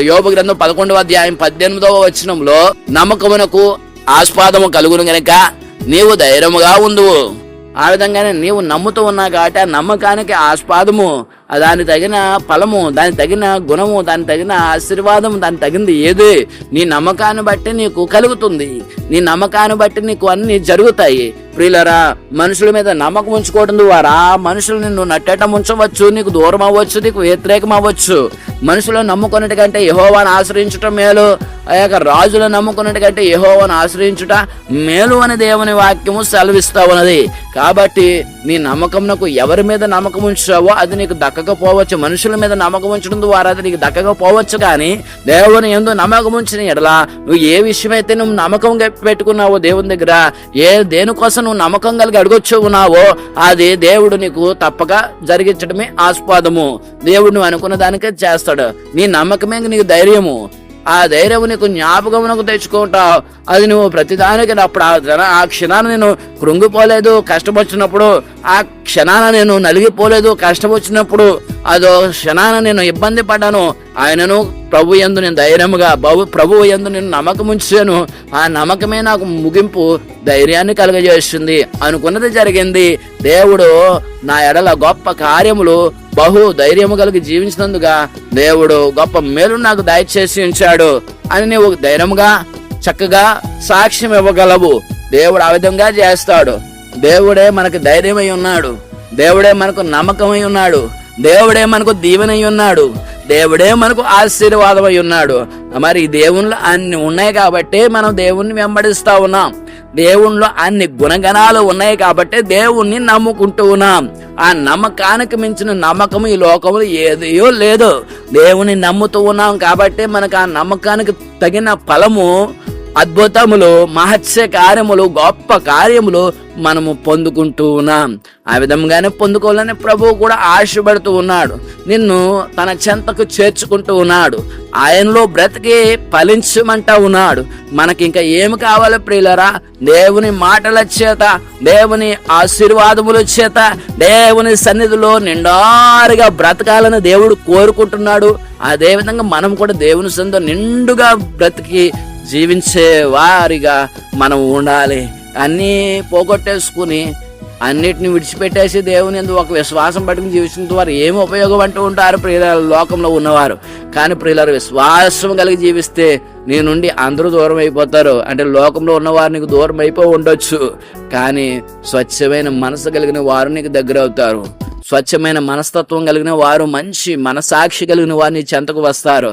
యోబు గ్రంథం 11వ అధ్యాయం 18వ వచనంలో నమ్మకమునకు ఆస్పాదము కలుగును గనక నీవు ధైర్యముగా ఉండువు. ఆ విధంగానే నీవు నమ్ముతూ ఉన్నావు కాబట్టి ఆ నమ్మకానికి ఆస్పాదము, దాని తగిన ఫలము, దాని తగిన గుణము, దాని తగిన ఆశీర్వాదం, దాని తగినది ఏది నీ నమ్మకాన్ని బట్టి నీకు కలుగుతుంది. నీ నమ్మకాన్ని బట్టి నీకు అన్ని జరుగుతాయి. ప్రియులరా, మనుషుల మీద నమ్మకం ఉంచుకోవడం ద్వారా మనుషులు నిన్ను నట్టేటం ఉంచవచ్చు, నీకు దూరం అవ్వచ్చు, నీకు వ్యతిరేకం అవ్వచ్చు. మనుషులను నమ్ముకున్నట్టు కంటే యెహోవాను ఆశ్రయించటం మేలు, ఆ యొక్క రాజులను నమ్ముకున్నట్టు కంటే యెహోవాను ఆశ్రయించుట మేలు అని దేవుని వాక్యము సెలవిస్తా ఉన్నది. కాబట్టి నీ నమ్మకంకు ఎవరి మీద నమ్మకం ఉంచావో అది నీకు దక్కకపోవచ్చు. మనుషుల మీద నమ్మకం ఉంచడం ద్వారా అది నీకు దక్కకపోవచ్చు. కానీ దేవుని యందు నమ్మకం ఉంచిన ఎడలా నువ్వు ఏ విషయమైతే నువ్వు నమ్మకం పెట్టుకున్నావో దేవుని దగ్గర, దేనికోసం నువ్వు నమ్మకం కలిగి అడగొచ్చు ఉన్నావో అది దేవుడు నీకు తప్పక జరిగించడమే ఆస్పాదము. దేవుడు నువ్వు అనుకున్న దానికే చేస్తాడు. నీ నమ్మకమే నీకు ధైర్యము. ఆ ధైర్యం నీకు జ్ఞాపకమునకు తెచ్చుకుంటావు. అది నువ్వు ప్రతిదానికి అప్పుడు ఆ క్షణాన నేను కృంగిపోలేదు కష్టం వచ్చినప్పుడు, ఆ క్షణాన నేను నలిగిపోలేదు కష్టం వచ్చినప్పుడు, అదో క్షణాన నేను ఇబ్బంది పడ్డాను. ఆయనను ప్రభు యందు నేను ధైర్యముగా ప్రభువు యందు నేను నమ్మకం ఉంచాను. ఆ నమ్మకమే నాకు ముగింపు ధైర్యాన్ని కలుగజేస్తుంది. అనుకున్నది జరిగింది. దేవుడు నా ఎడల గొప్ప కార్యములు బహు ధైర్యము కలిగి జీవించినందుగా దేవుడు గొప్ప మేలు నాకు దయచేసి ఉంచాడు అని నీవు ధైర్యంగా చక్కగా సాక్ష్యం ఇవ్వగలవు. దేవుడు ఆ విధంగా చేస్తాడు. దేవుడే మనకు ధైర్యమై ఉన్నాడు. దేవుడే మనకు నమ్మకమై ఉన్నాడు. దేవుడే మనకు దీవెనై ఉన్నాడు. దేవుడే మనకు ఆశీర్వాదమై ఉన్నాడు. మరి దేవునిలో అన్ని ఉన్నాయి కాబట్టి మనం దేవుణ్ణి వెంబడిస్తా ఉన్నాం. దేవునిలో అన్ని గుణగణాలు ఉన్నాయి కాబట్టి దేవుణ్ణి నమ్ముకుంటూ ఉన్నాం. ఆ నమ్మకానికి మించిన నమ్మకం ఈ లోకంలో ఏదో లేదు. దేవుని నమ్ముతూ ఉన్నాం కాబట్టి మనకు ఆ నమ్మకానికి తగిన ఫలము, అద్భుతములు, మహత్య కార్యములు, గొప్ప కార్యములు మనము పొందుకుంటూ ఉన్నాం. ఆ విధంగానే పొందుకోవాలని ప్రభువు కూడా ఆశపడుతూ ఉన్నాడు. నిన్ను తన చెంతకు చేర్చుకుంటూ ఉన్నాడు. ఆయనలో బ్రతికి ఫలించమంటా ఉన్నాడు. మనకి ఇంకా ఏమి కావాలి ప్రియులరా? దేవుని మాటల చేత, దేవుని ఆశీర్వాదముల చేత, దేవుని సన్నిధిలో నిండారుగా బ్రతకాలని దేవుడు కోరుకుంటున్నాడు. అదేవిధంగా మనం కూడా దేవుని సన్నిధిలో నిండుగా బ్రతికి జీవించే వారిగా మనం ఉండాలి. అన్నీ పోగొట్టేసుకుని అన్నిటిని విడిచిపెట్టేసి దేవుని యందు ఒక విశ్వాసం పట్టుకుని జీవించిన వారు ఏమి ఉపయోగం అంటూ ఉంటారు ప్రియుల లోకంలో ఉన్నవారు. కానీ ప్రియులారు, విశ్వాసం కలిగి జీవిస్తే నీ నుండి అందరూ దూరం అయిపోతారు. అంటే లోకంలో ఉన్నవారు నీకు దూరం అయిపోయి ఉండొచ్చు, కానీ స్వచ్ఛమైన మనసు కలిగిన వారు నీకు దగ్గర అవుతారు. స్వచ్ఛమైన మనస్తత్వం కలిగిన వారు, మంచి మనసాక్షి కలిగిన వారు నీ చెంతకు వస్తారు.